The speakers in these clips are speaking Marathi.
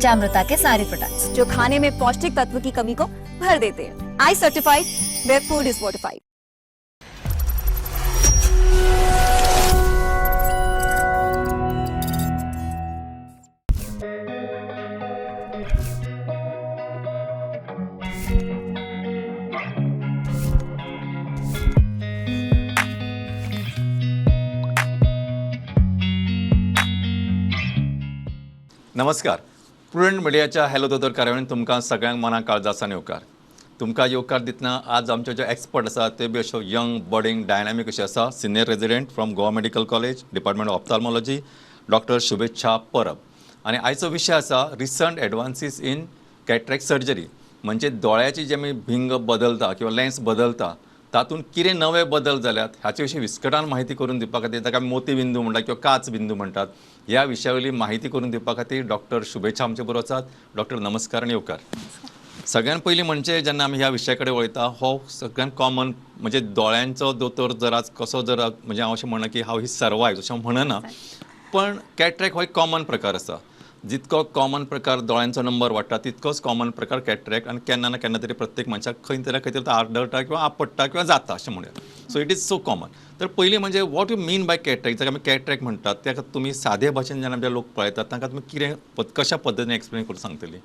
पंचामृता के सारे प्रोडक्ट्स जो खाने में पौष्टिक तत्व की कमी को भर देते हैं। I certified, where food is fortified. नमस्कार. प्रुडंट मिडियाच्या हॅलो दोतोर कार्यावळीन तुमकां सगळ्यांक मनाक काळजासान येवकार. तुमकां येवकार दितना आज आमचे जे एक्सपर्ट आसा ते बी अशो यंग बडिंग डायनॅमीक अशे आसा. Senior resident from Goa medical college department of ophthalmology doctor Shubhechha Parab. आनी आयचो विशय आसा recent advances in cataract surgery. म्हणजे दोळ्याची जे आमी भिंग बदलता किंवा लेन्स बदलता तातूंत कितें नवे बदल जाल्यात हाचे विशीं विस्कटान माहिती करून दिवपा खातीर ताका आमी मोतीबिंदू म्हणटात किंवा काच बिंदू म्हणटात ह्या विशया वयली माहिती करून दिवपा खातीर डॉक्टर शुभेच्छा आमचे बरोबर आसात. डॉक्टर नमस्कार आनी येवकार. सगळ्यान पयलीं म्हणजे जेन्ना आमी ह्या विशया कडेन वयता हो सगळ्यान कॉमन म्हणजे दोळ्यांचो दोतोर जर आज कसो जर म्हणजे हांव अशें म्हणना की हांव ही सर्वायव अशें म्हणना, पण कॅटरेक्ट हो एक कॉमन प्रकार आसा. जितको कॉमन प्रकार दोळ्यांचो नंबर वाडटा तितकोच कॉमन प्रकार कॅटरेक्ट आनी केन्ना ना केन्ना तरी प्रत्येक मनशाक खंय तरी तो आडटा किंवा आपडटा किंवा जाता अशें म्हणया. So it is so common. तर पयलीं म्हणजे what you mean by cataract जाका आमी कॅटरेक्ट म्हणटात ताका तुमी सादे भाशेन जेन्ना आमचे लोक पळयतात तांकां तुमी कितें कशा पद्दतीन एक्सप्लेन करून सांगतली?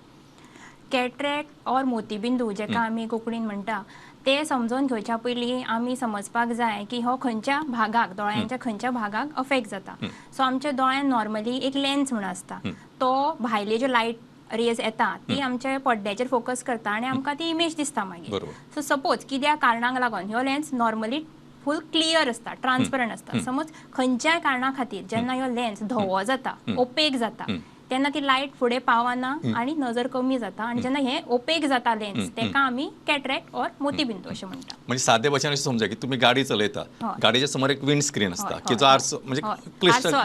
कॅटरेक्ट ऑर मोतीबिंदू जेका आमी कोंकणीन म्हणटा ते समजून घेवच्या पयलीं आमी समजपाक जाय की हो खंयच्या भागाक दोळ्यांच्या खंयच्या भागाक अफेक्ट जाता. सो आमच्या दोळ्यान नॉर्मली एक लेन्स म्हणून आसता. तो भायले ज्यो लायट रेज येता ती आमच्या पड्ड्याचेर फोकस करता आनी आमकां ती इमेज दिसता मागीर. सो सपोज कित्या कारणाक लागून ह्यो लेन्स नॉर्मली फूल क्लियर असता, ट्रान्सपरंट असता. समज खंयच्याय कारणा खातीर जेन्ना ह्यो लेन्स धवो जाता, ओपेक जाता, तेन्ना ती लायट फुडें पावना आनी नजर कमी जाता आनी जेन्ना हे ओपेक जाता लेन्स तेका आमी कॅटरेक्ट ऑर मोतीबिंदू अशें म्हणटा. म्हणजे सादे भाशेन अशें समजा की तुमी गाडी चलयता, गाडयेच्या समोर एक विंड स्क्रीन आसता की जो आरसो म्हणजे क्लिस्टर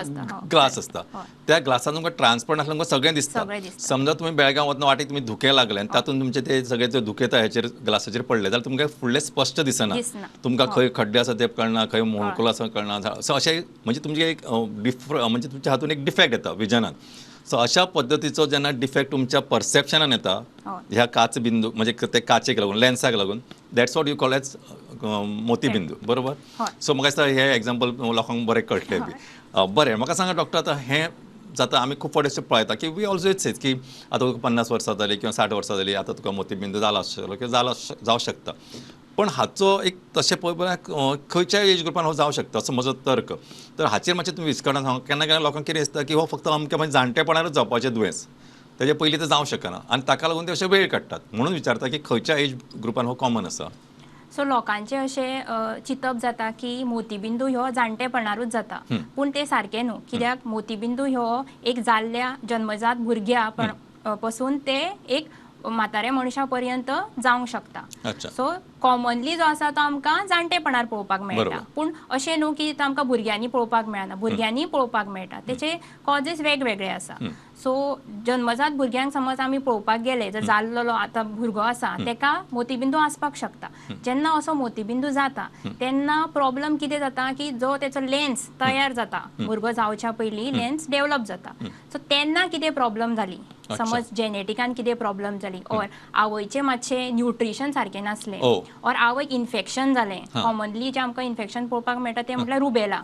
ग्लास आसता. त्या ग्लासान तुमकां ट्रान्सपरंट आसल्यार तुमकां सगळें दिसता. समजा तुमी बेळगांव वतना वाटेक तुमी धुकें लागलें आनी तातूंत तुमचे ते सगळे जे धुकें हेचेर ग्लासाचेर पडले जाल्यार तुमकां फुडलें स्पश्ट दिसना. तुमकां खंय खड्डे आसा ते कळना, खंय मोळकुलो आसा कळना. सो अशें म्हणजे तुमचे एक म्हणजे तुमच्या हातूंत एक डिफेक्ट येता विजनान. सो अशा पद्दतीचो जेन्ना डिफेक्ट तुमच्या परसेप्शनान येता ह्या काच बिंदू म्हणजे ते काचेक लागून लेन्साक लागून that's what you call as मोतीबिंदू, बरोबर? सो म्हाका दिसता हे एग्जाम्पल लोकांक बरें कळटलें बी. बरें, म्हाका सांगा डॉक्टर आतां हें जाता आमी खूब फावटी अशें पळयता की वी ऑल्सो सेज की आतां तुका 50 वर्सां जाली किंवा 60 वर्सां जाली आतां तुका मोतीबिंदू जाला आसतलो किंवा जावं शकता. पण हाचो एक तशें पळोवपाक खंयच्याय एज ग्रुपान हो जावं शकता असो म्हजो तर्क. तर हाचेर मातशें तुमी विस्कटान सांग. केन्ना केन्ना लोकांक कितें दिसता की हो फक्त अमक्या म्हणजे जाणटेपणारूच जावपाचें दुयेंस, तेजे पयलीं ते जावं शकना आनी ताका लागून ते अशे वेळ काडटात. म्हणून विचारता की खंयच्या एज ग्रुपान हो कॉमन आसा? सो लोकांचे अशें चिंतप जाता की मोतीबिंदू ह्यो जाणटेपणारूच जाता, पूण ते सारकें न्हू. कित्याक मोतीबिंदू ह्यो एक जाल्ल्या जन्मजात भुरग्या पासून ते एक म्हाताऱ्या मनशा पर्यंत जावंक शकता. सो कॉमनली जो आसा तो आमकां जाणटेपणार पळोवपाक मेळटा, पूण अशें न्हू की तो आमकां भुरग्यांनी पळोवपाक मेळना. भुरग्यांनी पळोवपाक मेळटा. तेचे कॉजेस वेगवेगळे आसा. सो जन्मजात भुरग्यांक समज आमी पळोवपाक गेले जर जाल्लो आतां भुरगो आसा तेका मोतीबिंदू आसपाक शकता. जेन्ना असो मोतीबिंदू जाता तेन्ना प्रॉब्लम कितें जाता की जो तेचो लेन्स तयार जाता भुरगो जावच्या पयलीं लेन्स डेवलप जाता. सो तेन्ना कितें प्रॉब्लम जाली, समज जेनेटिकान कितें प्रॉब्लम जाली ऑर आवयचें मातशें न्यूट्रिशन सारकें नासलें ऑर आवयक इन्फेक्शन जालें. कॉमनली जे आमकां इन्फेक्शन पळोवपाक मेळटा तें म्हटल्यार रुबेला.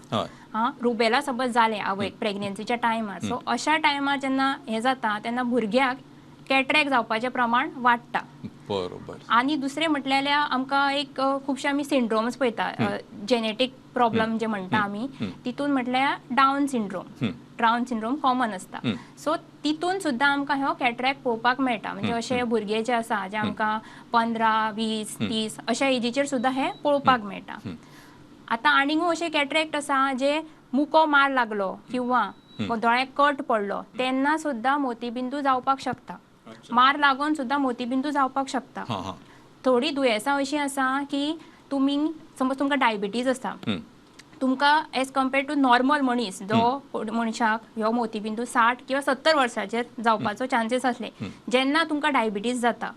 रुबेला सपोज जालें आवयक प्रेग्नन्सीच्या टायमार. सो अशा टायमार जेन्ना हें जाता तेन्ना भुरग्याक कॅटरेक्ट जावपाचें प्रमाण वाडटा. बरोबर. आनी दुसरें म्हटल्यार आमकां एक खुबशे आमी सिंड्रोम्स पळयता, जेनेटीक प्रॉब्लम जे म्हणटा आमी तितून म्हटल्यार डावन सिंड्रोम कॉमन आसता. सो तितून सुद्दां आमकां ह्यो कॅटरेक्ट पळोवपाक मेळटा. म्हणजे अशे भुरगे जे आसा जे आमकां 15, 20, 30 अशा एजीचेर सुद्दां हे पळोवपाक मेळटा. आतां आनीकूय अशे कॅटरेक्ट आसा जे मुको मार लागलो किंवा दोळ्याक कट पडलो तेन्ना सुद्दां मोतीबिंदू जावपाक शकता. मार लागून सुद्दां मोतीबिंदू जावपाक शकता. थोडी दुयेंसां अशीं आसा की तुमी समज तुमकां डायबिटीज आसा, तुमकां एज कम्पेर्ड टू नॉर्मल मनीस जो मनशाक ह्यो मोतीबिंदू 60 किंवा 70 वर्सांचेर जावपाचो चान्सीस आसले. जेन्ना तुमकां डायबिटीज जाता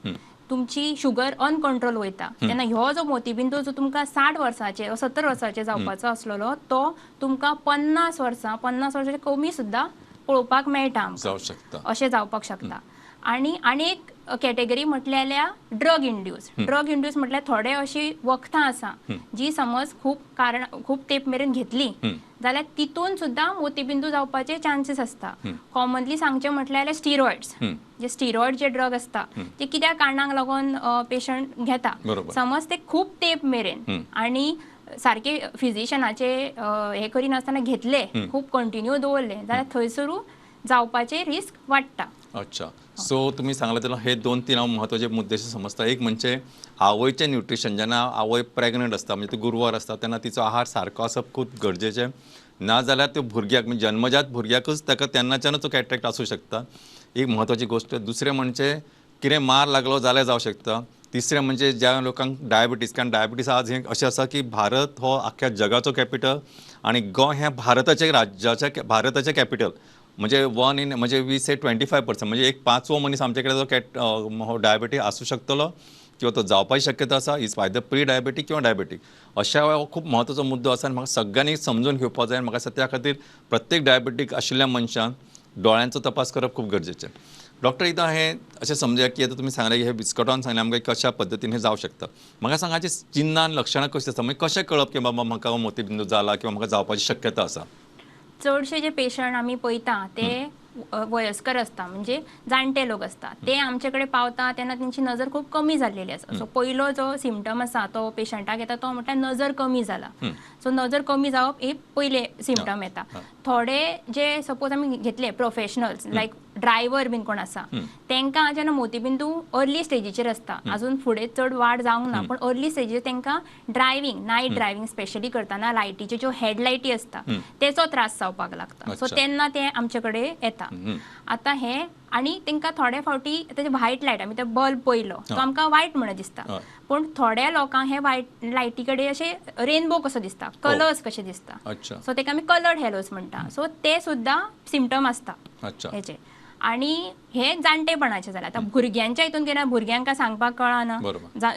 तुमची शुगर अनकंट्रोल वयता तेन्ना ह्यो जो मोतीबिंदू जो तुमकां 60 वर्सांचेर 70 वर्सांचेर जावपाचो आसलेलो तो तुमकां 50 वर्सांचे कमी सुद्दां पळोवपाक मेळटा. अशें जावपाक शकता. आनी एक कॅटेगरी म्हटल्यार ड्रग इंड्यूस म्हटल्यार थोडे अशी वखदां आसा जी समज खूप तेंप मेरेन घेतली जाल्यार तितून सुद्दां मोतीबिंदू जावपाचे चान्सीस आसता. कॉमनली सांगचे म्हटल्यार स्टिरॉइड्स जे स्टिरॉइड जे ड्रग असता ते कित्या कारणाक लागून पेशंट घेता. समज ते खूप तेंप मेरेन आनी सारखे फिजिशनाचे हे करिनासतना घेतले खूप कंटिन्यू दवरले जाल्यार थंयसरू जावपाचे रिस्क वाडटा. अच्छा, सो तुम्ही सांगले तेन्ना हे 2-3 हांव म्हत्वाचे मुद्दे समजता. एक म्हणजे आवयचें न्यूट्रिशन, जेन्ना आवय प्रेग्नंट आसता म्हणजे ती गुरवार आसता तेन्ना तिचो आहार सारको आसप खूब गरजेचें. ना जाल्यार त्यो भुरग्याक म्हणजे जन्मजात भुरग्याकूच ताका तेन्नाच्यानच कॅटरेक्ट आसूं शकता. एक म्हत्वाची गोश्ट. दुसरें म्हणजे कितें मार लागलो जाल्यार जावं शकता. तिसरें म्हणजे ज्या लोकांक डायबिटीज, कारण डायबिटीज आज हें अशें आसा की भारत हो आख्या जगाचो कॅपिटल आनी गोंय हें भारताचें कॅपिटल. म्हणजे वी से 25% म्हणजे एक 5वो मनीस आमचे कडेन जो डायबिटीज आसूं शकतलो किंवा तो जावपाची शक्यता आसा. इज आयदर प्री डायबेटीक किंवा डायबेटीक. अशा वेळार हो खूब म्हत्वाचो मुद्दो आसा आनी म्हाका सगळ्यांनी समजून घेवपाक जाय. म्हाका दिसता त्या खातीर प्रत्येक डायबेटीक आशिल्ल्या मनशान दोळ्यांचो तपास करप खूब गरजेचें. डॉक्टर, एकदां हें अशें समजुया की आतां तुमी सांगलें की हे विस्कटोन सांगलें आमकां कशा पद्दतीन हें जावं शकता. म्हाका सांगा हाची चिन्हां लक्षणां कशीं आसता, म्हणजे कशें कळप की बाबा म्हाका मोतीबिंदू जाला किंवा म्हाका जावपाची शक्यता आसा. चडशे जे पेशंट आमी पळयता ते वयस्कर असता म्हणजे जाणटे लोक असता. ते आमचे कडेन पावता तेन्ना तेंची नजर खूप कमी जाल्लेली आसा. सो पयलो जो सिम्पटम आसा तो पेशंटाक येता तो म्हटल्यार नजर कमी जाला. सो नजर कमी जावप हे पयले सिम्पटम येता. थोडे जे सपोज आमी घेतले प्रोफेशनल्स लायक ड्रायव्हर बीन कोण आसा तांकां जेन्ना मोतीबिंदू अर्ली स्टेजीचेर आसता, अजून फुडें चड वाड जावंक ना, पण अर्ली स्टेजीचेर तांकां ड्रायव्हिंग, नायट ड्रायव्हिंग स्पेशली करतना लायटीच्यो ज्यो हेडलायटी आसता तेचो त्रास जावपाक लागता. सो तेन्ना ते आमचे कडेन येता. आतां हे आनी तांकां थोडे फावटी तेजे व्हायट लायट आमी ते बल्ब पयलो तो आमकां वायट म्हणून दिसता, पूण थोड्या लोकांक हे व्हायट लायटी कडेन अशे रेनबो कसो दिसता, कलर्स कशे दिसता. सो ताका आमी कलर्ड हेलोज म्हणटा. सो ते सुद्दां सिम्पटम आसता हेचे. आनी हे जाणटेपणाचे जाल्यार आतां भुरग्यांच्या हितून कितें भुरग्यांक सांगपाक कळना.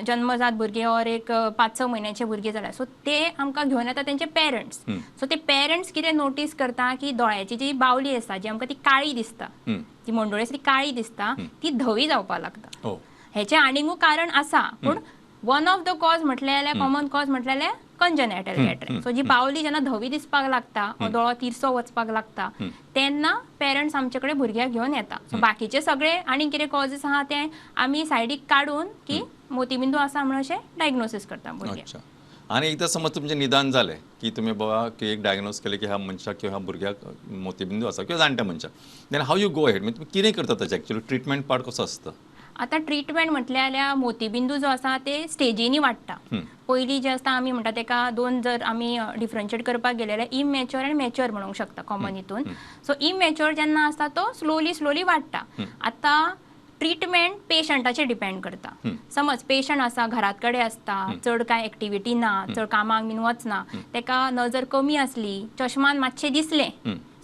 जन्मजात भुरगे और एक 5-6 म्हयन्याचे भुरगे जाल्यार सो ते आमकां घेवन येता तेंचे पेरंट्स. सो ते पेरंट्स कितें नोटीस करता की दोळ्याची जी बावली आसा जी आमकां ती काळी दिसता, ती मंडोळी आसा ती काळी दिसता, ती धवी जावपाक लागता. हेचे आनीकूय कारण आसा, पूण वन ऑफ द कॉज म्हटल्यार कॉमन कॉज म्हटल्यार कंजनायटल कॅटरेक्ट. सो जी बावली जेन्ना धवी दिसपाक लागता, दोळो तिरसो वचपाक लागता, तेन्ना पेरंट्स आमचे कडेन भुरग्याक घेवन येता. सो बाकीचे सगळे आनी कितें कॉजीस आहा ते आमी सायडीक काडून की मोतीबिंदू आसा म्हणून अशें डायग्नोसीस करता भुरग्याक. आनी एकदां समज तुमचें निदान जालें की तुमी बाबा की एक डायग्नोज केलें की ह्या मनशाक किंवा ह्या भुरग्याक मोतीबिंदू आसा किंवा जाणट्या मनशाक, then how you go ahead, म्हणजे तुमी कितें करता ताचें एक्चुअली ट्रिटमेंट पार्ट कसो आसता. आतां ट्रिटमेंट म्हटल्यार मोतीबिंदू जो आसा ते स्टेजीनी वाडटा. पयलीं जे आसता आमी म्हणटा तेका दोन जर आमी डिफरन्शिएट करपाक गेले जाल्यार इमॅच्युअर आनी मॅच्युअर म्हणूंक शकता कॉमन हितून. सो इमॅच्युअर जेन्ना आसता तो स्लोली वाडटा. आतां ट्रिटमेंट पेशंटाचेर डिपेंड करता. समज पेशंट आसा घरात कडेन आसता, चड कांय एक्टिविटी ना, चड कामाक बीन वचना, तेका नजर कमी आसली, चश्मान मातशें दिसलें,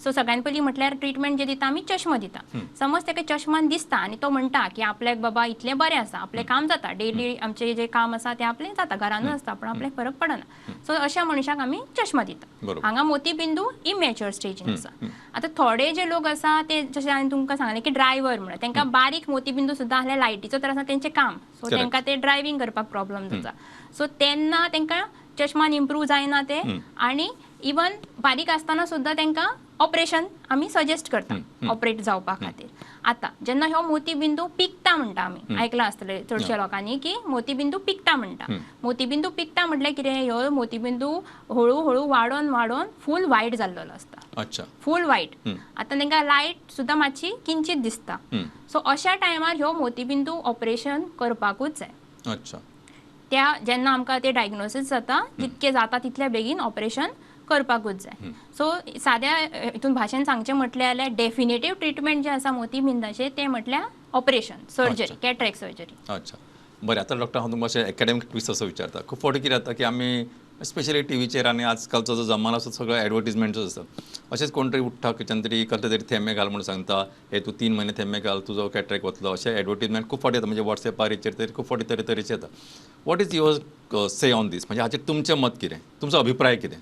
सो सगळ्यान पयलीं म्हटल्यार ट्रिटमेंट जे दिता आमी चश्मा दिता. समज ताका चश्मान दिसता आनी तो म्हणटा की आपल्याक बाबा इतलें बरें आसा, आपलें काम जाता, डेली आमचें जें काम आसा तें आपलें जाता, घरानूच आसता पूण आपल्याक फरक पडना, सो अशा मनशाक आमी चश्मा दिता. हांगा मोतीबिंदू इमॅच्युअर स्टेजीन आसा. आतां थोडे जे लोक आसा ते जशें हांवें तुमकां सांगलें की ड्रायव्हर म्हणून तांकां बारीक मोतीबिंदू सुद्दां ahल्यार लायटीचो त्रास आसा तेंचें काम, सो तांकां ते ड्रायव्हिंग करपाक प्रॉब्लम जाता. सो तेन्ना तांकां चश्मान इम्प्रूव जायना ते, आनी इवन बारीक आसतना सुद्दां तांकां ऑपरेशन आमी सजेस्ट करता ऑपरेट जावपा खातीर. आतां जेन्ना ह्यो मोतीबिंदू पिकता म्हणटा आमी, आयकलां आसतलें चडशे लोकांनी की मोतीबिंदू पिकता म्हणटा. मोतीबिंदू पिकता म्हटल्यार कितें, ह्यो मोतीबिंदू हळू हळू वाडोन फूल वायट जाल्लो आसता, फूल वायट. आतां तांकां लायट सुद्दां मातशी किंचीत दिसता. सो अशा टायमार ह्यो मोतीबिंदू ऑपरेशन करपाकूच जाय. त्या जेन्ना आमकां ते डायग्नोसीस जाता जितकें जाता तितले बेगीन ऑपरेशन करपाकूच जाय. सो साद्या हितून भाशेन सांगचें म्हटल्यार डेफिनेटीव ट्रिटमेंट जें आसा मोतीबिंदाचें तें म्हटल्यार ऑपरेशन, सर्जरी, कॅटरेक्ट सर्जरी. अच्छा, बरें. आतां डॉक्टर हांव तुमकां अशें एकाडेमीक ट्विस्ट असो विचारता. खूब फावटी कितें जाता की आमी स्पेशली टीव्हीचेर आनी आजकालचो जो जमानो आसा सगळो एडवर्टिजमेंट्स आसा. अशेंच कोण तरी उठ्ठा खंयच्यान तरी कसले तरी थेंबे घाल म्हणून सांगता, हे तूं 3 म्हयने थेंबे घाल तुजो कॅटरेक्ट वतलो, अशें एडवर्टिजमेंट खूब फावटी येता. म्हणजे वॉट्सॅपार हेचेर तरी खूब फावटी तरेचे येता. What is your say on this, म्हणजे हाचेर तुमचें मत कितें, तुमचो अभिप्राय कितें.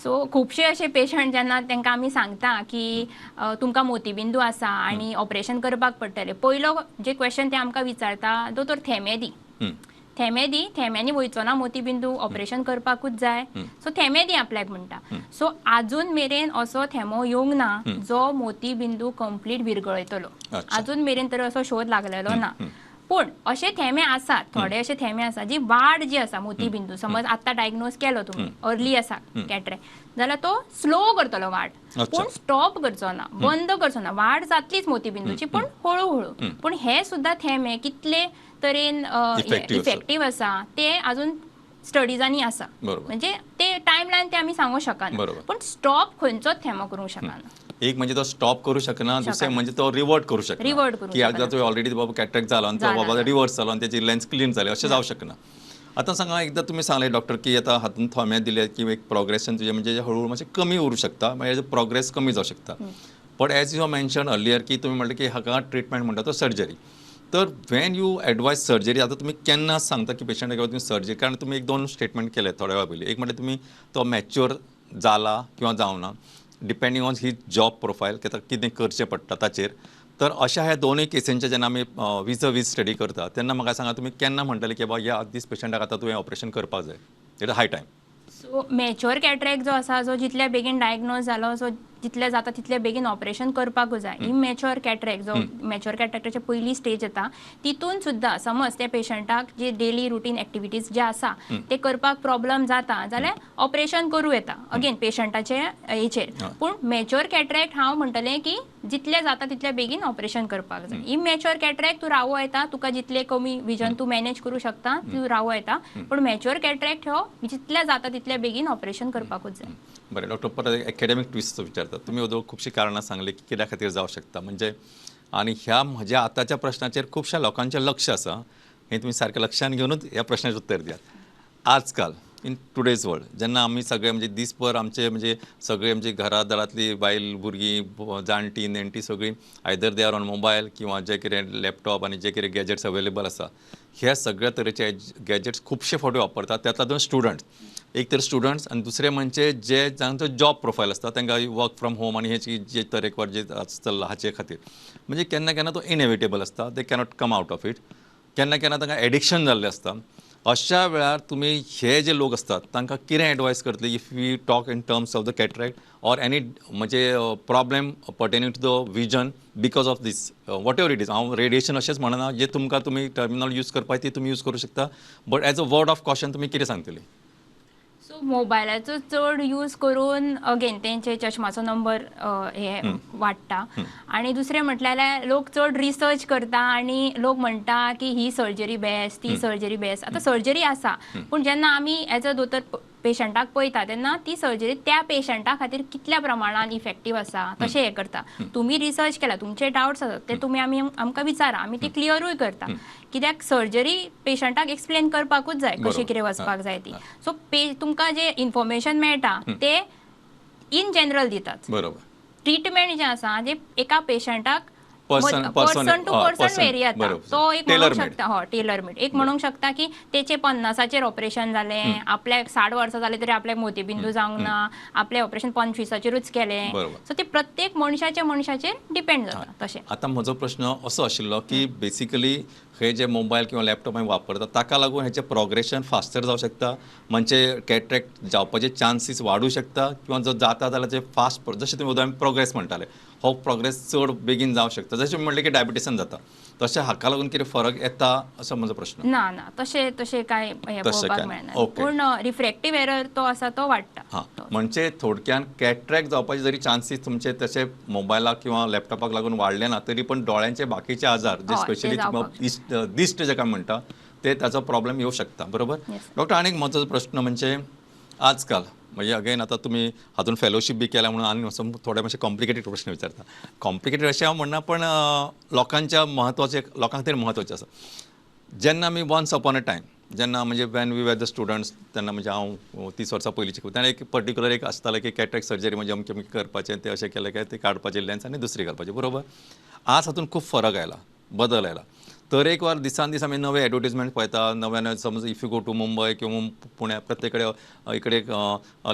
सो खुबशे असे पेशंट जेन्ना तांकां आमी सांगता की तुमकां मोतीबिंदू आसा आनी ऑपरेशन करपाक पडटलें, पयलो जे क्वेश्चन ते आमकां विचारता, दोतोर थेंबे दी. थेंबे दी, थेंब्यांनी वयचो ना मोतीबिंदू, ऑपरेशन करपाकूच जाय, सो थेंबे दी आपल्याक म्हणटा. सो आजून मेरेन असो थेंबो येवंक ना जो मोतीबिंदू कंप्लीट विरगळयतलो. आजून मेरेन तर असो शोध लागलेलो ना. पूण अशे थेंबे आसात, थोडे अशे थेंबे आसा जी वाड जी आसा मोतीबिंदू, समज आतां डायग्नोज केलो तुमी, अर्ली आसा कॅटरेक्ट, जाल्यार तो स्लो करतलो वाड, पूण स्टॉप करचो ना, बंद करचो ना. वाड जातलीच मोतीबिंदूची, पूण हळू. पूण हे सुद्दां थेंबे कितले तरेन इफेक्टीव आसा ते अजून स्टडीजांनी आसा. म्हणजे ते टायमलायन ते आमी सांगूंक शकना, पूण स्टॉप खंयचोच थेंबो करूंक शकना. एक म्हणजे तो स्टॉप करू शकना, दुसरे म्हणजे तो रिवर्ट करू शकना, की एकदा तो ऑलरेडी बाबा कॅटरेक्ट जालो आनी तो बाबा रिवर्स जालो आनी त्याची लेन्स क्लीन जाली, अशें जावं शकना. आतां सांगा, एकदा तुमी सांगले डॉक्टर की आतां हातून थोमे दिले की एक प्रोग्रेशन तुजें म्हणजे हळूहळू मातशें कमी उरूंक शकता, म्हणजे प्रोग्रेस कमी जावं शकता. But as you mention earlier की तुमी म्हणलें की हाका ट्रिटमेंट म्हणटा तो सर्जरी. तर वेन यू एडवायज सर्जरी, आतां तुमी केन्ना सांगता की पेशंटाक तुमी सर्जरी, कारण तुमी एक दोन स्टेटमेंट केले थोड्या वेळा पयलीं. एक म्हणजे तुमी तो मॅच्युअर जाला किंवा जावना, depending on he job profile, कितें करचें पडटा ताचेर. तर अशा ह्या दोनूय केसींचे जेन्ना आमी वीज स्टडी करता तेन्ना म्हाका सांगा तुमी केन्ना म्हणटले की बाबा ह्या दीस पेशंटाक आतां तुवें ऑपरेशन करपाक जाय, it high time. So mature cataract जो आसा, जो जितल्या बेगीन डायग्नोज जालो, सो जितले जाता तितले बेगीन ऑपरेशन करपाकूच जाय. इमॅच्युअर कॅटरेक्ट जो मॅच्युअर कॅटरेक्टाची पयली स्टेज येता, तितून सुद्दां समज त्या पेशंटाक जे डेली रुटीन एक्टिविटीज जे आसा ते करपाक प्रॉब्लम जाता जाल्यार ऑपरेशन करूं येता, अगेन पेशंटाचे हेचेर. पूण मॅच्युअर कॅटरेक्ट हांव म्हणटलें की जितले जाता तितले बेगीन ऑपरेशन करपाक जाय. इमॅच्युअर कॅटरेक्ट तूं रावो येता, तुका जितले कमी विजन तूं मॅनेज करूं शकता तूं रावो येता, पूण मॅच्युअर कॅटरेक्ट हो जितले जाता तितले बेगीन ऑपरेशन करपाकूच जाय. बरें डॉक्टर, परत एकेडेमीक ट्विस्ट विचारता. तुमी अदो खुबशीं कारणां सांगली की कित्या खातीर जावं शकता म्हणजे, आनी ह्या म्हज्या आतांच्या प्रश्नाचेर खुबश्या लोकांचें लक्ष आसा, हें तुमी सारकें लक्षान घेवनूच ह्या प्रश्नाचें उत्तर दियात. आजकाल इन टुडेज वर्ल्ड जेन्ना आमी सगळे म्हणजे दिसभर आमचे म्हणजे सगळे म्हणजे घरादारांतली बायल भुरगीं जाणटी नेणटी सगळीं either they are on mobile किंवा जे कितें लॅपटॉप आनी जे कितें गॅजेट्स अवेलेबल आसा, ह्या सगळ्या तरेचे गॅजेट्स खुबशे फावटी वापरतात. तातूंत स्टुडंट्स, एक तर स्टुडंट्स आनी दुसरे म्हणजे जे जांचो जॉब प्रोफायल आसता तांकां वर्क फ्रॉम होम आनी हेची जे तरेकवार जे चल्ला हाचे खातीर म्हणजे केन्ना केन्ना तो इनएविटेबल आसता, दे cannot come out of it. केन्ना केन्ना तांकां एडिक्शन जाल्लें आसता. अशा वेळार तुमी हे जे लोक असतात तांकां कितें एडवायस करतले if we talk in terms of the cataract or any म्हणजे problem pertaining to the vision because of this whatever it is. हांव रेडिएशन अशेंच म्हणना, जे तुमकां तुमी टर्मिनॉल यूज करपाक ती तुमी यूज करूं शकता, but as a word of caution तुमी कितें सांगतली? सो मोबायलाचो चड यूज करून अगेन तेंचे चश्माचो नंबर हे वाडटा. आनी दुसरें म्हटल्यार लोक चड रिसर्च करता आनी लोक म्हणटा की ही सर्जरी बेस्ट, ती सर्जरी बेस्ट. आतां सर्जरी आसा, पूण जेन्ना आमी एज अ दोतोर पेशंटाक पळयता तेन्ना ती सर्जरी त्या पेशंटा खातीर कितल्या प्रमाणान इफेक्टीव आसा तशें हें करता. तुमी रिसर्च केला, तुमचे डावट्स आसात ते तुमी आमकां विचारा, आमी ते क्लियरूय करता. कित्याक सर्जरी पेशंटाक एक्सप्लेन करपाकूच जाय कशी कितें वचपाक जाय ती. सो तुमकां जे इन्फॉर्मेशन मेळटा ते इन जनरल दितात. बरोबर. ट्रिटमेंट जे आसा जे एका पेशंटाक पर्सन टू पर्सन वेरी जाता. तो एक म्हणूंक शकता, हो टेलर मेड एक म्हणूंक शकता की तेचे 50 ऑपरेशन जालें, आपल्याक 60 वर्सां जाले तरी आपल्याक मोतीबिंदू जावंक ना, आपले ऑपरेशन 25चेरूच केलें. सो ते प्रत्येक मनशाचेर डिपेंड जाता तशें. आतां म्हजो प्रश्न असो आशिल्लो की बेसिकली हे जे मोबायल किंवा लॅपटॉप आमी वापरता ताका लागून हेचें प्रोग्रेशन फास्टर जावं शकता, म्हणजे कॅटरेक्ट जावपाचे चान्सीस वाडूं शकता, किंवा जो जाता जाल्यार जे फास्ट जशें तुमी उदाहरण प्रोग्रेस म्हणटाले, हो प्रोग्रेस चड बेगीन जावं शकता. जशें म्हणलें की डायबिटीसान जाता, तशें हाका लागून कितें फरक येता असो म्हजो प्रश्न. ना तशें काय हे पळोवपाक मेळना, पूण रिफ्रॅक्टीव एरर तो आसा तो वाडटा. हां, म्हणजे थोडक्यान कॅटरेक्ट जावपाचे जरी चान्सीस तुमचे तशे मोबायलाक किंवा लॅपटॉपाक लागून वाडले ना, तरी पण दोळ्यांचे बाकीचे आजार जे स्पेशली दिश्ट जेका म्हणटा ते ताचो प्रॉब्लेम येवं शकता. बरोबर डॉक्टर. आनीक म्हजो प्रश्न म्हणजे आजकाल म्हणजे अगेन आतां तुमी हातून फेलोशीप बी केल्या म्हणून आनी थोडे मातशे कॉम्प्लिकेटेड प्रश्न विचारता. कॉम्प्लिकेटेड अशें हांव म्हणना, पण लोकांच्या लोकां खातीर म्हत्वाचें आसा. जेन्ना आमी वन्स अपॉन अ टायम जेन्ना म्हणजे when we were the students तेन्ना म्हणजे हांव 30 वर्सां पयलींची तेन्ना एक पर्टिक्युलर एक आसतालें की कॅटरेक्ट सर्जरी म्हणजे अमकें अमकें करपाचें, तें अशें केलें काय ते काडपाचें लेन्स आनी दुसरी घालपाची. बरोबर. आज हातून खूब फरक आयला, बदल आयला. तरेकवार दिसान दीस आमी नवे एडवर्टिजमेंट पळयता नव्यान समज if you go to Mumbai किंवा पुण्या प्रत्येक कडेन इकडे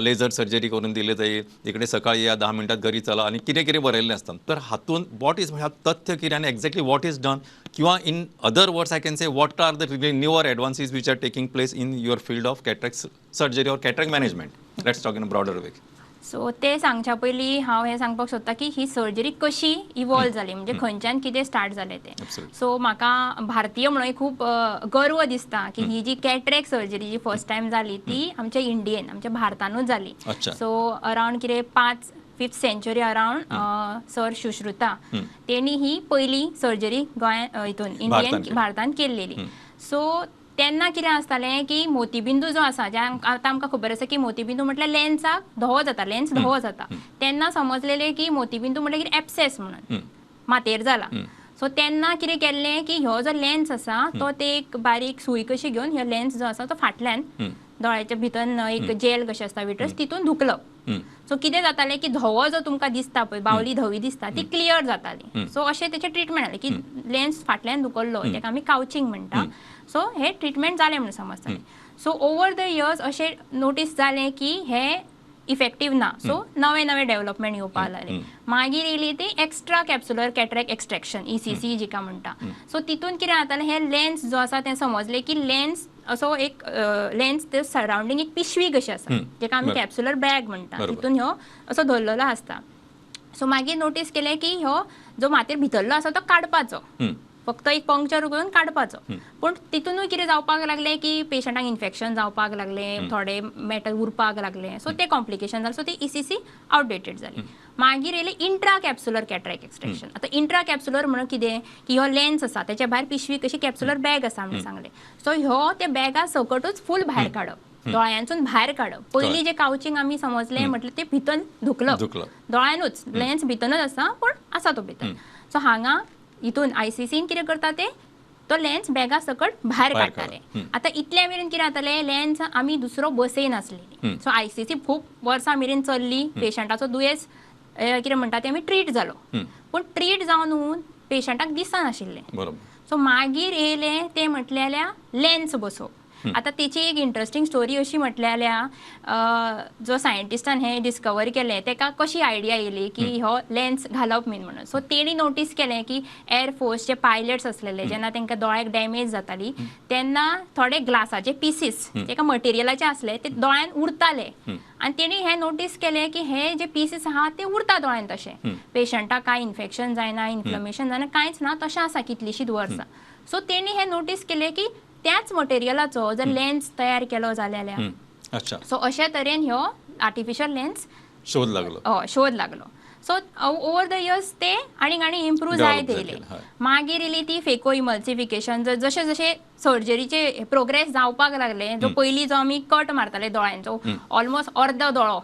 लेजर सर्जरी करून दिली जाईल इकडे सकाळी या 10 मिनटात घरी चला आणि कितें कितें बरयल्लें आसता तर हातून वॉट इज तथ्य कितें आनी एक्झॅक्टली वॉट इज डन किंवा in other words I can say what are the newer advances which are taking place in your field of cataract surgery or cataract management let's talk in a broader way. So ते सांगच्या पयलीं हांव हें सांगपाक सोदतां की ही सर्जरी कशी इवॉल्व जाली म्हणजे खंयच्यान कितें स्टार्ट जालें तें. सो म्हाका भारतीय म्हणून खूब गर्व दिसता की ही जी कॅटरॅक्ट सर्जरी जी फर्स्ट टायम जाली ती आमच्या इंडियेन आमच्या भारतानूच जाली. सो अरावंड कितें 5th century around sir Sushruta तेणी ही पयली सर्जरी गोंयान हितून इंडियन भारतान केल्लेली. सो तेन्ना कितें आसतालें की मोतीबिंदू जो आसा जे आतां आमकां खबर आसा की मोतीबिंदू म्हटल्यार लेन्साक धवो जाता लेन्स धवो जाता तेन्ना समजलेलें की मोतीबिंदू म्हटल्यार कितें एब्सेस म्हणून मातेर जाला. सो तेन्ना कितें केल्लें की ह्यो जो लेन्स आसा तो ते एक बारीक सुय कशी घेवन ह्यो लेन्स जो आसा तो फाटल्यान दोळ्याच्या भितर एक जेल कशें आसता विट्रस तितून धुकलो. सो कितें जातालें की धवो जो तुमकां दिसता पळय बावली धवी दिसता ती क्लियर जाताली. सो अशें तेचें ट्रिटमेंट जालें की लेन्स फाटल्यान धुकल्लो तेका आमी कावचिंग म्हणटा. सो हे ट्रिटमेंट जालें म्हणून समजतालें. सो ओवर द इयर्स अशें नोटीस जालें की हे इफेक्टीव ना. सो नवे नवे डेव्हलपमेंट येवपाक लागले. मागीर येयली ती एक्स्ट्रा कॅप्सुलर कॅटरॅक्ट एक्सट्रॅक्शन ECC जिका म्हणटा. सो तितून कितें जातालें हे लेन्स जो आसा तें समजलें की लेन्स असो एक लेन्स ते सरावंडींग एक पिशवी कशी आसा जेका आमी कॅप्सुलर बॅग म्हणटा तितून ह्यो असो धरलेलो आसता. सो मागीर नोटीस केलें की ह्यो जो मातेर भितरलो आसा तो काडपाचो फक्त एक पंक्चर करून काडपाचो. पूण तितूनूय कितें जावपाक लागलें की पेशंटाक इन्फेक्शन जावपाक लागलें थोडे मेटल उरपाक लागलें. सो ते कॉम्प्लिकेशन जालें. सो ती ECC आउटडेटेड जाली. मागीर येयलें इंट्रा कॅप्सुलर कॅटरॅक्ट एक्सट्रॅक्शन. आतां इंट्रा कॅप्सुलर म्हणून कितें की ह्यो लेन्स आसा तेच्या भायर पिशवी कशी कॅप्सुलर बॅग आसा म्हणून सांगलें. सो ह्यो त्या बॅगा सकटूच फूल भायर काडप दोळ्यांसून भायर काडप. पयलीं जे कावचिंग आमी समजलें म्हटल्यार ते भितर धुकलप दोळ्यानूच लेन्स भितरूच आसा पूण आसा तो भितर. सो हांगा हितून ICCन कितें करता ते तो लेन्स बॅगा सकट भायर काडटाले. आतां इतल्या मेरेन कितें जातालें लेन्स आमी दुसरो बसयनासलेली. सो ICC खूब वर्सां मेरेन चल्ली पेशंटाचो दुयेंस कितें म्हणटा ते आमी ट्रीट जालो. पूण ट्रीट जावन पेशंटाक दिसनाशिल्लें. सो मागीर येयलें ते म्हटलेल्या लेन्स बसोवप. आतां तेची एक इंट्रस्टींग स्टोरी अशी म्हटल्यार जो सायंटिस्टान हें डिस्कवर केलें तेका कशी आयडिया येयली की हो लेन्स घालप बीन म्हणून. सो तेणी नोटीस केलें की एअरफोर्स जे पायलट्स आसलेले जेन्ना तांकां दोळ्याक डॅमेज जाताली तेन्ना थोडे ग्लासाचे पिसीस जेका मटेरियलाचे आसले ते दोळ्यान उरताले. आनी तेणी हें नोटीस केलें की हे जे पिसीस आहा ते उरता दोळ्यान तशें पेशंटाक कांय इन्फेक्शन जायना इन्फ्लमेशन जायना कांयच ना तशें आसा कितलींशींच वर्सां. सो तेणी हें नोटीस केलें की त्याच मटेरियलाचो जर लेन्स तयार केलो जाल्यार सो अशे तरेन ह्यो आर्टिफिशियल लेन्स शोध लागलो. सो ओवर द इयर्स ते आनी इम्प्रूव जायत येयले. मागीर येयली ती फेको इमल्सिफिकेशन. जशें जशें सर्जरीचे प्रोग्रेस जावपाक लागले जो पयलीं जो आमी कट मारताले दोळ्यांचो ऑलमोस्ट अर्द दोळो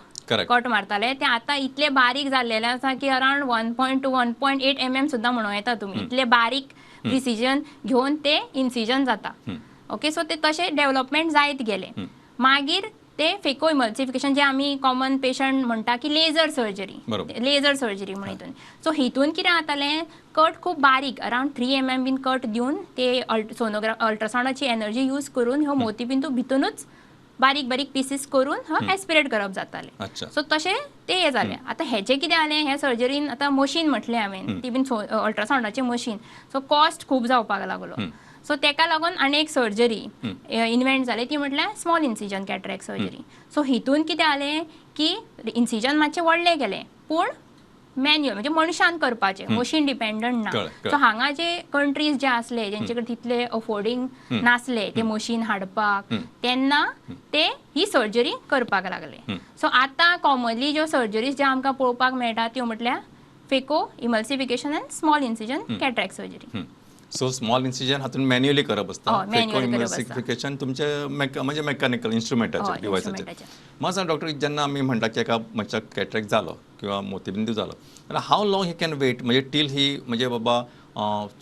कट मारताले ते आतां इतले बारीक जाल्लेले आसा की अरावंड 1.2 to 1.8 mm सुद्दां म्हणूं येता तुमी इतले बारीक प्रिसिजन घेवन ते इन्सिजन जाता. ओके. सो ते तशे डेव्हलपमेंट जायत गेले. मागीर ते फेको इमल्सिफिकेशन जे आमी कॉमन पेशंट म्हणटा की लेजर सर्जरी म्हणून हितून. सो हितून कितें जातालें कट खूब बारीक अरावंड 3 mm बीन कट दिवन ते अल्ट्रासाउंडाची एनर्जी यूज करून ह्यो मोतीबिंदू भितरूनच बारीक बारीक पीसीस करून हो एस्पिरेट करप जातालें. सो तशें ते हे जालें. आतां हेजें कितें जालें हे सर्जरीन आतां मशीन म्हटलें हांवें ती बीन अल्ट्रासाउंडाचें मशीन. सो कॉस्ट खूब जावपाक लागलो. सो तेका लागून आनी एक सर्जरी इन्व्हेंट जाली ती म्हटल्यार small incision cataract surgery. So हितून कितें जालें की इन्सिजन मातशें व्हडलें गेलें पूण मॅन्युअल म्हणजे मनशान करपाचें मशीन डिपेंडंट ना. सो हांगा जे कंट्रीज जे आसले जेंचे कडेन तितले अफोर्डिंग नासले ते मशीन हाडपाक तेन्ना ते ही सर्जरी करपाक लागले. सो आतां कॉमनली ज्यो सर्जरीज ज्यो आमकां पळोवपाक मेळटा त्यो म्हटल्यार फेको emulsification end small incision cataract surgery. So small incision हातून मॅन्युअली करप आसता. फेको इमल्सिफिकेशन तुमचे म्हणजे मेकॅनिकल इन्स्ट्रुमेंटाचे डिवायसाचे. म्हाका सांग डॉक्टर जेन्ना आमी म्हणटा की एका मनशाक कॅटरॅक्ट जालो किंवा मोतीबिंदू जालो जाल्यार हाव लाँग ही कॅन वेट म्हणजे टील ही म्हणजे बाबा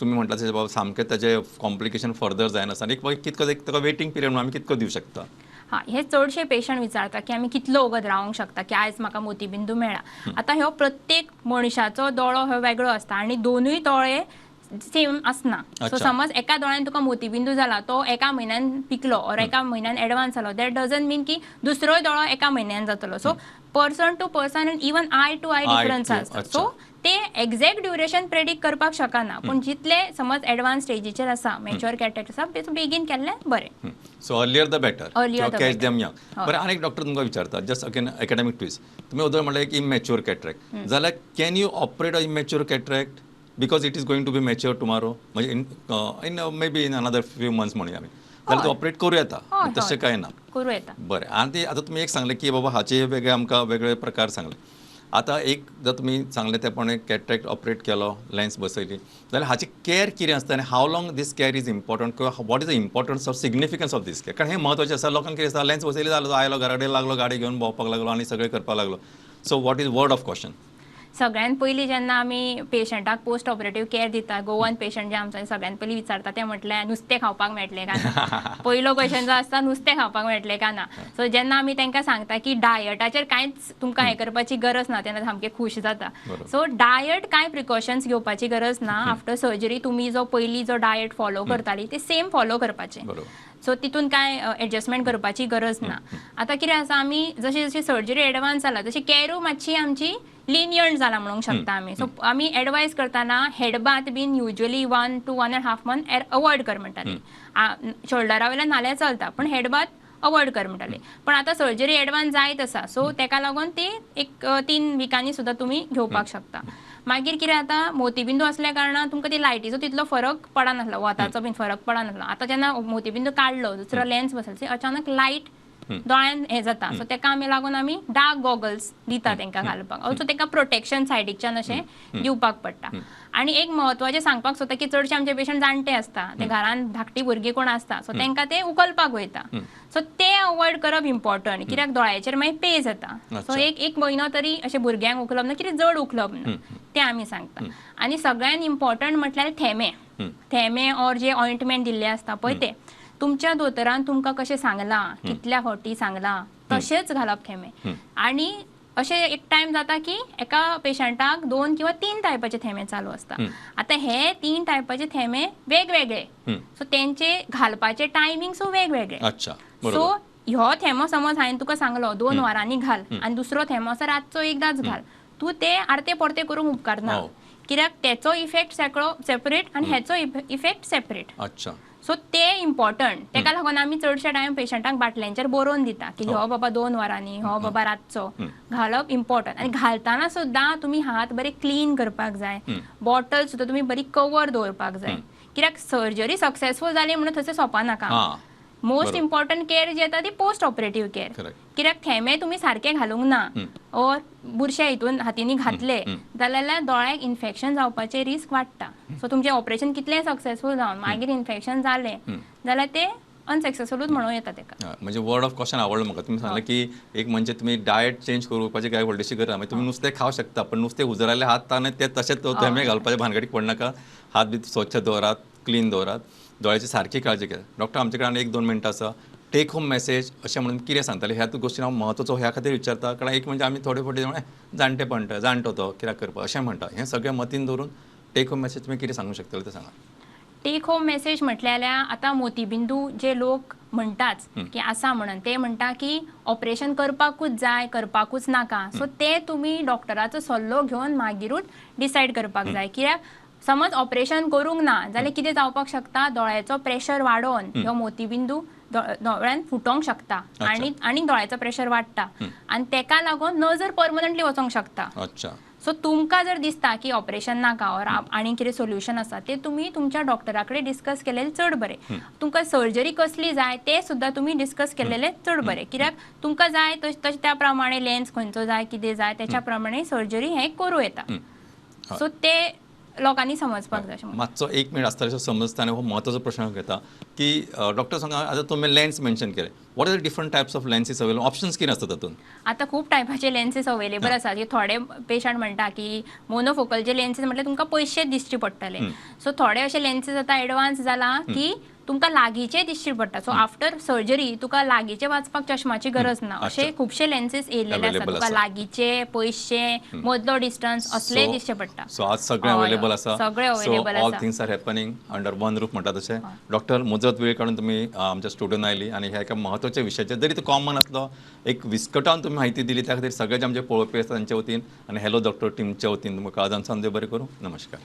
तुमी म्हणटा तशें बाबा सामकें ताजे कॉम्प्लिकेशन फर्दर जायनासता आनी कितको ताका वेटिंग पिरियड म्हणून आमी कितको दिवं शकता. हे चडशे पेशंट विचारता की आमी कितलो वगत रावंक शकता की आयज म्हाका मोतीबिंदू मेळ्ळा. आतां ह्यो प्रत्येक मनशाचो दोळो हो वेगळो आसता आनी दोनूय दोळे सेम आसना. सो अच्छा. समज एका दोळ्यान तुका मोतीबिंदू जाला तो एका म्हयन्यान पिकलो और एका म्हयन्यान एडवान्स जालो, दॅट डजंट मीन की दुसरोय दोळो एका म्हयन्यान जातलो. So person to person and even eye to eye difference आसता. अच्छा. सो ते एक्झॅक्ट ड्युरेशन प्रेडिक्ट करपाक शकना, पूण जितले समज एडवान्स स्टेजीचेर आसा, मॅच्युअर कॅरेक्टर आसा, ते बेगीन केल्लें बरें. So earlier the better. Earlier the catch better. Them young. बरें, आनी एक डॉक्टर तुमकां विचारता, जस्ट अगेन एकेडॅमिक ट्विस्ट. तुम्ही उदर म्हणलें एक इमॅच्युअर कॅट्रॅक्ट, जाल्यार can you operate a immature cataract because it is going to be mature tomorrow, म्हणजे in maybe in another few months म्हणूया आमी, जाल्यार तो ऑपरेट करूं येता, हय, तशें हय. कांय ना. करूं येता. बरें, आनी ती आतां तुमी एक सांगलें की बाबा हाचे वेगळे आमकां वेगळे प्रकार सांगले. आतां एक जर तुमी सांगलें ते प्रमाणे कॅट्रॅक्ट ऑपरेट केलो, लेन्स बसयली, जाल्यार हाची कॅर कितें आसता आनी how long this care is important, किंवा what is the importance of significance of this care. कारण हें म्हत्वाचें आसा. लोकांक कितें आसता, लेन्स बसयली जालो, आयलो घरा कडेन लागलो, गाडी घेवन भोंवपाक लागलो आनी सगळें करपाक लागलो. So what is word of caution? सगळ्यात पयलीं जेन्ना आमी पेशंटाक पोस्ट ऑपरेटिव्ह केअर दिता, गोवन पेशंट जे आमचे सगळ्यात पयलीं विचारता ते म्हटल्यार नुस्तें खावपाक मेळटलें काय ना. पयलो क्वेश्चन जो आसता, नुस्तें खावपाक मेळटलें काय ना. सो जेन्ना आमी तांकां सांगता की डायटाचेर कांयच तुमकां हें करपाची गरज ना, तेन्ना सामकें खूश जाता. सो डायट कांय प्रिकॉशन्स घेवपाची गरज ना. आफ्टर सर्जरी तुमी जो पयलीं जो डायट फॉलो करताली ते सेम फॉलो करपाचें. सो तितून कांय एडजस्टमेंट करपाची गरज ना. आतां कितें आसा, आमी जशी जशी सर्जरी एडवान्स जाला तशी कॅरू मातशी आमची लिनियंट जाला म्हणूंक शकता आमी. सो आमी एडवायज करतना head bath been usually 1 to 1.5 month avoid कर म्हणटाली. शोल्डरा वयल्यान नाल्यार चलता, पण हेड बाथ अवॉयड कर म्हणटाली. पण आतां सर्जरी एडवान्स जायत आसा, सो तेका लागून ती एक 3 विकांनी सुद्दां तुमी घेवपाक शकता. मागीर कितें जाता, मोतीबिंदू असल्या कारणान तुमकां ती लायटीचो तितलो फरक पडनासलो, वताचो बीन फरक पडनासलो. आतां जेन्ना मोतीबिंदू काडलो, दुसरो लेन्स बसयलो, अचानक लायट दोळ्यान हें जाता. सो तेका लागून आमी डार्क गॉगल्स दिता तांकां घालपाक. ऑल्सो तांकां प्रोटेक्शन सायडीच्यान अशें दिवपाक पडटा. आनी एक म्हत्वाचें सांगपाक सोदता की चडशे आमचे पेशंट जाणटे आसता, ते घरान धाकटी भुरगीं कोण आसता, सो तांकां ते उखलपाक वयता. सो ते अवॉयड करप इम्पॉर्टंट, कित्याक दोळ्याचेर मागीर पेज येता. सो एक म्हयनो तरी अशें भुरग्यांक उखलप ना, कितें जड उखलप ना, ते आमी सांगता. आनी सगळ्यान इम्पॉर्टंट म्हटल्यार थेमे ऑर जे ऑइंटमेंट दिल्ले आसता पळय ते तुमच्या दोतोरान तुमकां कशें सांगलां, कितल्या फावटी सांगलां, तशेंच घालप थेमे. आनी अशें एक टायम जाता की एका पेशंटाक 2 किंवा 3 टायपाचे थेमे चालू आसता. आतां हे 3 टायपाचे थेमे वेगवेगळे, सो तेंचे घालपाचे टायमिंग सो वेगवेगळे. सो ह्यो थेमो समज हांवें तुका सांगलो 2 वरांनी घाल, आनी दुसरो थेमो आसा रातचो एकदाच घाल, तूं ते आरते परते करूंक उपकारना, कित्याक तेचो इफेक्ट सेपरेट आनी हेचो इफेक्ट सेपरेट. सो ते इम्पॉर्टंट. तेका लागून आमी चडशे टायम पेशंटाक बाटल्यांचेर बरोवन दिता की हो बाबा 2 वरांनी, हो बाबा रातचो घालप इम्पॉर्टंट. आनी घालतना सुद्दां तुमी हात बरे क्लीन करपाक जाय, बॉटल सुद्दां तुमी बरी कवर दवरपाक जाय, कित्याक सर्जरी सक्सेसफूल जाली म्हणून थंयसर सोंपा नाका. मोस्ट इम्पॉर्टंट केअर जी येता ती पोस्ट ऑपरेटिव्ह केअर. कित्याक थेमे तुमी सारके घालूंक ना, ऑर बुरशे हितून हातींनी घातले जाल्यार दोळ्याक इन्फेक्शन जावपाचे रिस्क वाडटा. सो तुमचें ऑपरेशन कितलें सक्सेसफूल जावन मागीर इन्फेक्शन जालें जाल्यार ते अनसक्सेसफूलूच म्हणूं येता तेका. म्हणजे वर्ड ऑफ कॉशन आवडलं म्हाका. तुम्ही सांगलें की एक म्हणजे तुम्ही डायट चेंज करपाची काय व्हडलीशी गरज ना. तुम्ही नुस्तें खावं शकता, पण नुस्तें उजरायले हात आनी ते तशेंच थेमे घालपाचे भानगडीक पडनाका. हात बी स्वच्छ दवरात, क्लीन दवरात, दोळ्याची सारकी काळजी घेयात. डॉक्टर आमचे कडेन 1-2 मिनटां आसा. टेक होम मेसेज अशें म्हणून कितें सांगताले, ह्या गोश्टीन हांव म्हत्वाचो ह्या खातीर विचारता, कारण एक म्हणजे आमी थोडे फावटी जाणटो तो कित्याक करपा अशें म्हणटा. हें सगळें मतीन दवरून टेक होम मेसेज तुमी कितें सांगूंक शकतले ते सांगा. टेक होम मेसेज म्हटल्यार आतां मोतीबिंदू जे लोक म्हणटाच की आसा म्हणून, ते म्हणटा की ऑपरेशन करपाकूच जाय, करपाकूच नाका. सो ते तुमी डॉक्टराचो सल्लो घेवन मागीरूच डिसायड करपाक जाय. कित्याक समज ऑपरेशन करूंक ना जाल्यार कितें जावपाक शकता, दोळ्याचो प्रेशर वाडोवन ह्यो मोतीबिंदू दोळ्यान फुटोंक शकता आनी दोळ्याचो प्रेशर वाडटा आनी तेका लागून नजर परमनंटली वचोंक शकता. सो तुमकां जर दिसता की ऑपरेशन नाका ऑर आनी कितें सोल्युशन आसा ते तुमी तुमच्या डॉक्टरा कडेन डिस्कस केलेलें चड बरें. तुमकां सर्जरी कसली जाय ते सुद्दां तुमी डिस्कस केलेलें चड बरें, कित्याक तुमकां जाय तशें त्या प्रमाणे लेन्स खंयचो जाय, कितें जाय त्याच्या प्रमाणे सर्जरी हें करूं येता. सो ते लोकांनी समजपाक जाय. मातसो 1 मिनिट आसता समजताना हो महत्वाचो प्रश्न घेता की डॉक्टर सांगा, आतां तुमी लेन्स मेन्शन केले, what are the different types of lenses available, options कितें आसता तातूंत? आतां खूब टायपाचे लेन्सीस अवेलेबल आसा. थोडे पेशंट म्हणटा की मोनोफोकल जे लेन्सीस म्हटल्यार तुमकां पयशेच दिश्टी पडटले. सो थोडे अशे लेन्सीस आतां एडवान्स जाला की तुमकां लागींचे दिसची पडटा. सो आफ्टर सर्जरी तुका लागींचे वाचपाक चश्माची गरज ना. अशे खुबशे लेन्सेस येयलेले आसा. Available तुका आसा. लागींचे, पयसचे, मदलो डिस्टन्स असले दिसचे पडटा. सो आज सगळें हय, अवेलेबल हय. आसा. सगळें available ऑल आसा. Things are happening under one roof म्हणटा तशें. डॉक्टर मुजत वेळ काडून तुमी आमच्या स्टुडियोन आयली आनी ह्या एका म्हत्वाच्या विशयाचेर जरी तो कॉमन आसलो एक विस्कटावन तुमी म्हायती दिली त्या खातीर सगळे जे आमचे पळोवपी आसा तांच्या वतीन आनी हॅलो डॉक्टर टीमच्या वतीन तुमकां काळजान देव बरें करूं. नमस्कार.